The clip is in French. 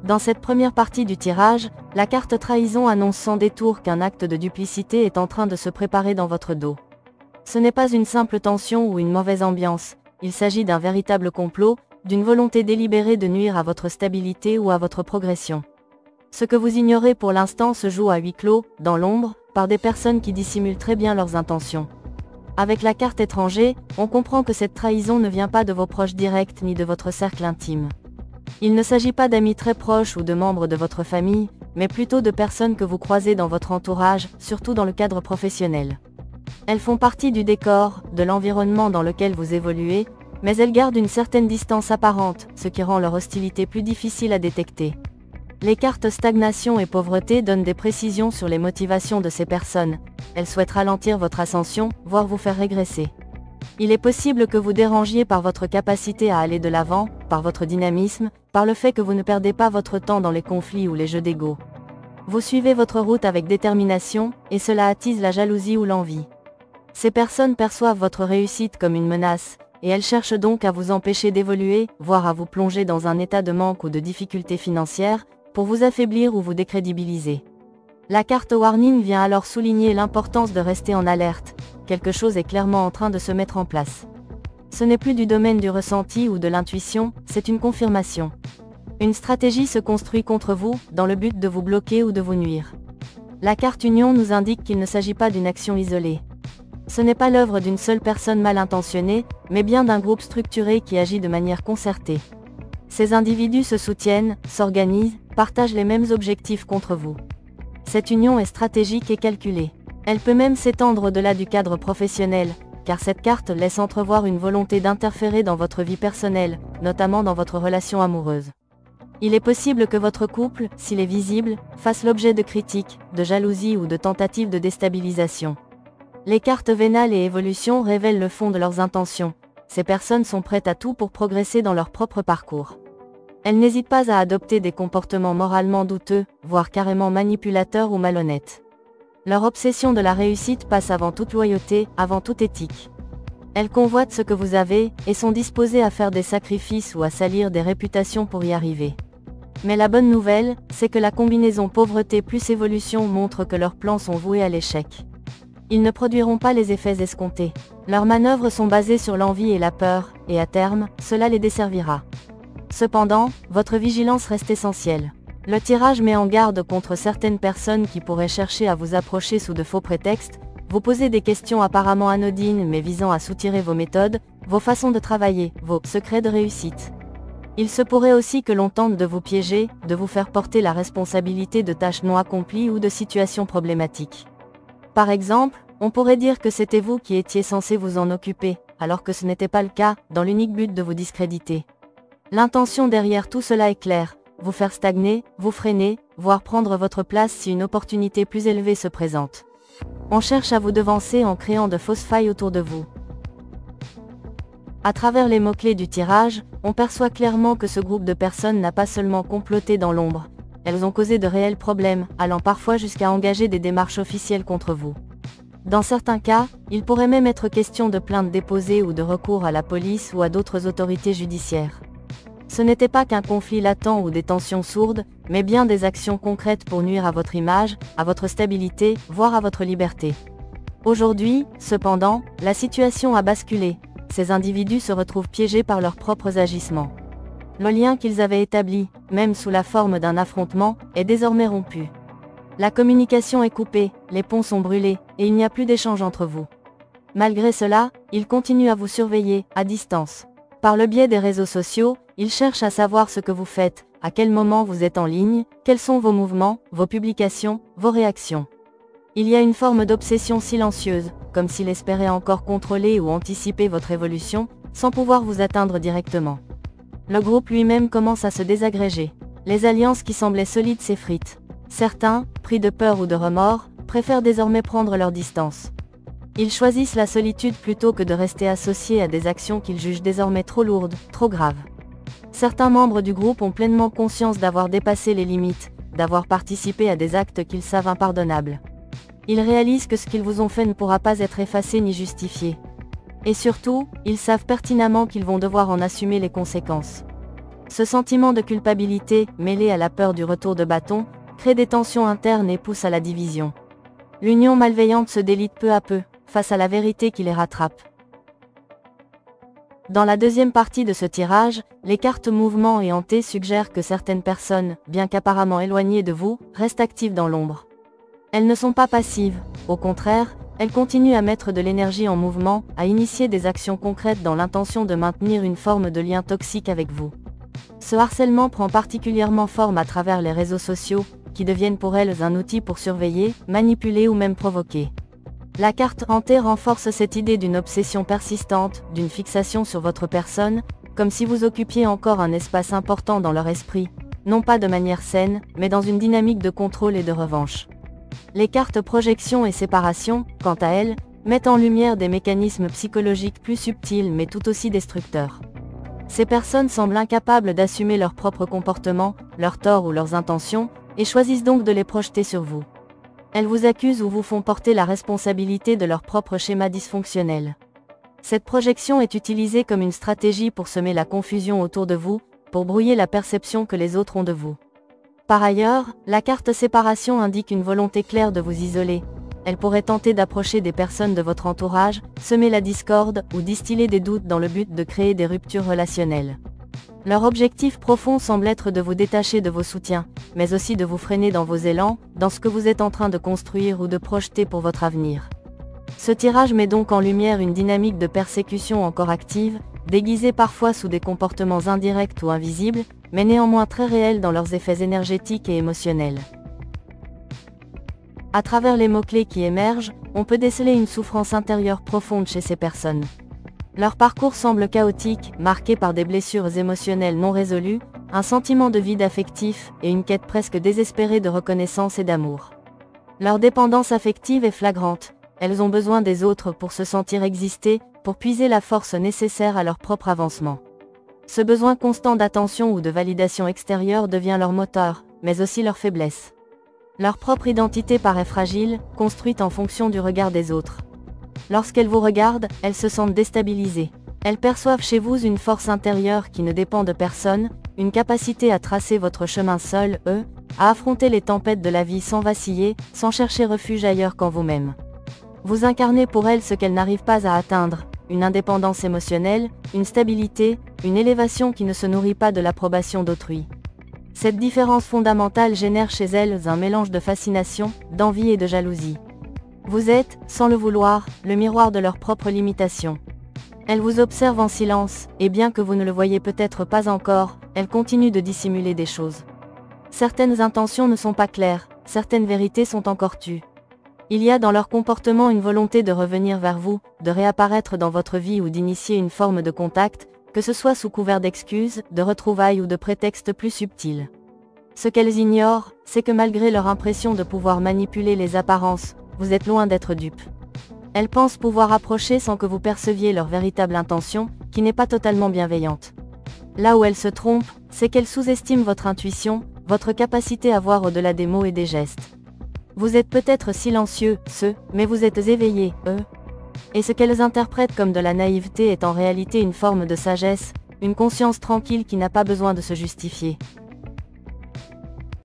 Dans cette première partie du tirage, la carte trahison annonce sans détour qu'un acte de duplicité est en train de se préparer dans votre dos. Ce n'est pas une simple tension ou une mauvaise ambiance, il s'agit d'un véritable complot, d'une volonté délibérée de nuire à votre stabilité ou à votre progression. Ce que vous ignorez pour l'instant se joue à huis clos, dans l'ombre, par des personnes qui dissimulent très bien leurs intentions. Avec la carte étranger, on comprend que cette trahison ne vient pas de vos proches directs ni de votre cercle intime. Il ne s'agit pas d'amis très proches ou de membres de votre famille, mais plutôt de personnes que vous croisez dans votre entourage, surtout dans le cadre professionnel. Elles font partie du décor, de l'environnement dans lequel vous évoluez, mais elles gardent une certaine distance apparente, ce qui rend leur hostilité plus difficile à détecter. Les cartes stagnation et pauvreté donnent des précisions sur les motivations de ces personnes. Elles souhaitent ralentir votre ascension, voire vous faire régresser. Il est possible que vous dérangiez par votre capacité à aller de l'avant, par votre dynamisme, par le fait que vous ne perdez pas votre temps dans les conflits ou les jeux d'ego. Vous suivez votre route avec détermination, et cela attise la jalousie ou l'envie. Ces personnes perçoivent votre réussite comme une menace, et elles cherchent donc à vous empêcher d'évoluer, voire à vous plonger dans un état de manque ou de difficulté financière, pour vous affaiblir ou vous décrédibiliser. La carte Warning vient alors souligner l'importance de rester en alerte, quelque chose est clairement en train de se mettre en place. Ce n'est plus du domaine du ressenti ou de l'intuition, c'est une confirmation. Une stratégie se construit contre vous, dans le but de vous bloquer ou de vous nuire. La carte Union nous indique qu'il ne s'agit pas d'une action isolée. Ce n'est pas l'œuvre d'une seule personne mal intentionnée, mais bien d'un groupe structuré qui agit de manière concertée. Ces individus se soutiennent, s'organisent, partagent les mêmes objectifs contre vous. Cette union est stratégique et calculée. Elle peut même s'étendre au-delà du cadre professionnel, car cette carte laisse entrevoir une volonté d'interférer dans votre vie personnelle, notamment dans votre relation amoureuse. Il est possible que votre couple, s'il est visible, fasse l'objet de critiques, de jalousie ou de tentatives de déstabilisation. Les cartes vénales et évolution révèlent le fond de leurs intentions. Ces personnes sont prêtes à tout pour progresser dans leur propre parcours. Elles n'hésitent pas à adopter des comportements moralement douteux, voire carrément manipulateurs ou malhonnêtes. Leur obsession de la réussite passe avant toute loyauté, avant toute éthique. Elles convoitent ce que vous avez, et sont disposées à faire des sacrifices ou à salir des réputations pour y arriver. Mais la bonne nouvelle, c'est que la combinaison pauvreté plus évolution montre que leurs plans sont voués à l'échec. Ils ne produiront pas les effets escomptés. Leurs manœuvres sont basées sur l'envie et la peur, et à terme, cela les desservira. Cependant, votre vigilance reste essentielle. Le tirage met en garde contre certaines personnes qui pourraient chercher à vous approcher sous de faux prétextes, vous poser des questions apparemment anodines mais visant à soutirer vos méthodes, vos façons de travailler, vos secrets de réussite. Il se pourrait aussi que l'on tente de vous piéger, de vous faire porter la responsabilité de tâches non accomplies ou de situations problématiques. Par exemple, on pourrait dire que c'était vous qui étiez censé vous en occuper, alors que ce n'était pas le cas, dans l'unique but de vous discréditer. L'intention derrière tout cela est claire, vous faire stagner, vous freiner, voire prendre votre place si une opportunité plus élevée se présente. On cherche à vous devancer en créant de fausses failles autour de vous. À travers les mots-clés du tirage, on perçoit clairement que ce groupe de personnes n'a pas seulement comploté dans l'ombre, elles ont causé de réels problèmes, allant parfois jusqu'à engager des démarches officielles contre vous. Dans certains cas, il pourrait même être question de plaintes déposées ou de recours à la police ou à d'autres autorités judiciaires. Ce n'était pas qu'un conflit latent ou des tensions sourdes, mais bien des actions concrètes pour nuire à votre image, à votre stabilité, voire à votre liberté. Aujourd'hui, cependant, la situation a basculé. Ces individus se retrouvent piégés par leurs propres agissements. Le lien qu'ils avaient établi, même sous la forme d'un affrontement, est désormais rompu. La communication est coupée, les ponts sont brûlés, et il n'y a plus d'échange entre vous. Malgré cela, ils continuent à vous surveiller, à distance. Par le biais des réseaux sociaux, ils cherchent à savoir ce que vous faites, à quel moment vous êtes en ligne, quels sont vos mouvements, vos publications, vos réactions. Il y a une forme d'obsession silencieuse, comme s'il espérait encore contrôler ou anticiper votre évolution, sans pouvoir vous atteindre directement. Le groupe lui-même commence à se désagréger. Les alliances qui semblaient solides s'effritent. Certains, pris de peur ou de remords, préfèrent désormais prendre leur distance. Ils choisissent la solitude plutôt que de rester associés à des actions qu'ils jugent désormais trop lourdes, trop graves. Certains membres du groupe ont pleinement conscience d'avoir dépassé les limites, d'avoir participé à des actes qu'ils savent impardonnables. Ils réalisent que ce qu'ils vous ont fait ne pourra pas être effacé ni justifié. Et surtout, ils savent pertinemment qu'ils vont devoir en assumer les conséquences. Ce sentiment de culpabilité, mêlé à la peur du retour de bâton, crée des tensions internes et pousse à la division. L'union malveillante se délite peu à peu, face à la vérité qui les rattrape. Dans la deuxième partie de ce tirage, les cartes mouvement et hanté suggèrent que certaines personnes, bien qu'apparemment éloignées de vous, restent actives dans l'ombre. Elles ne sont pas passives, au contraire, elles continuent à mettre de l'énergie en mouvement, à initier des actions concrètes dans l'intention de maintenir une forme de lien toxique avec vous. Ce harcèlement prend particulièrement forme à travers les réseaux sociaux, qui deviennent pour elles un outil pour surveiller, manipuler ou même provoquer. La carte hantée renforce cette idée d'une obsession persistante, d'une fixation sur votre personne, comme si vous occupiez encore un espace important dans leur esprit, non pas de manière saine, mais dans une dynamique de contrôle et de revanche. Les cartes projection et séparation, quant à elles, mettent en lumière des mécanismes psychologiques plus subtils mais tout aussi destructeurs. Ces personnes semblent incapables d'assumer leur propre comportement, leurs torts ou leurs intentions, et choisissent donc de les projeter sur vous. Elles vous accusent ou vous font porter la responsabilité de leur propre schéma dysfonctionnel. Cette projection est utilisée comme une stratégie pour semer la confusion autour de vous, pour brouiller la perception que les autres ont de vous. Par ailleurs, la carte séparation indique une volonté claire de vous isoler. Elle pourrait tenter d'approcher des personnes de votre entourage, semer la discorde ou distiller des doutes dans le but de créer des ruptures relationnelles. Leur objectif profond semble être de vous détacher de vos soutiens, mais aussi de vous freiner dans vos élans, dans ce que vous êtes en train de construire ou de projeter pour votre avenir. Ce tirage met donc en lumière une dynamique de persécution encore active, déguisée parfois sous des comportements indirects ou invisibles, mais néanmoins très réels dans leurs effets énergétiques et émotionnels. À travers les mots-clés qui émergent, on peut déceler une souffrance intérieure profonde chez ces personnes. Leur parcours semble chaotique, marqué par des blessures émotionnelles non résolues, un sentiment de vide affectif et une quête presque désespérée de reconnaissance et d'amour. Leur dépendance affective est flagrante, elles ont besoin des autres pour se sentir exister, pour puiser la force nécessaire à leur propre avancement. Ce besoin constant d'attention ou de validation extérieure devient leur moteur, mais aussi leur faiblesse. Leur propre identité paraît fragile, construite en fonction du regard des autres. Lorsqu'elles vous regardent, elles se sentent déstabilisées. Elles perçoivent chez vous une force intérieure qui ne dépend de personne, une capacité à tracer votre chemin seul, à affronter les tempêtes de la vie sans vaciller, sans chercher refuge ailleurs qu'en vous-même. Vous incarnez pour elles ce qu'elles n'arrivent pas à atteindre, une indépendance émotionnelle, une stabilité, une élévation qui ne se nourrit pas de l'approbation d'autrui. Cette différence fondamentale génère chez elles un mélange de fascination, d'envie et de jalousie. Vous êtes, sans le vouloir, le miroir de leurs propres limitations. Elles vous observent en silence, et bien que vous ne le voyez peut-être pas encore, elles continuent de dissimuler des choses. Certaines intentions ne sont pas claires, certaines vérités sont encore tues. Il y a dans leur comportement une volonté de revenir vers vous, de réapparaître dans votre vie ou d'initier une forme de contact, que ce soit sous couvert d'excuses, de retrouvailles ou de prétextes plus subtils. Ce qu'elles ignorent, c'est que malgré leur impression de pouvoir manipuler les apparences, vous êtes loin d'être dupe. Elles pensent pouvoir approcher sans que vous perceviez leur véritable intention, qui n'est pas totalement bienveillante. Là où elles se trompent, c'est qu'elles sous-estiment votre intuition, votre capacité à voir au-delà des mots et des gestes. Vous êtes peut-être silencieux, mais vous êtes éveillés, Et ce qu'elles interprètent comme de la naïveté est en réalité une forme de sagesse, une conscience tranquille qui n'a pas besoin de se justifier.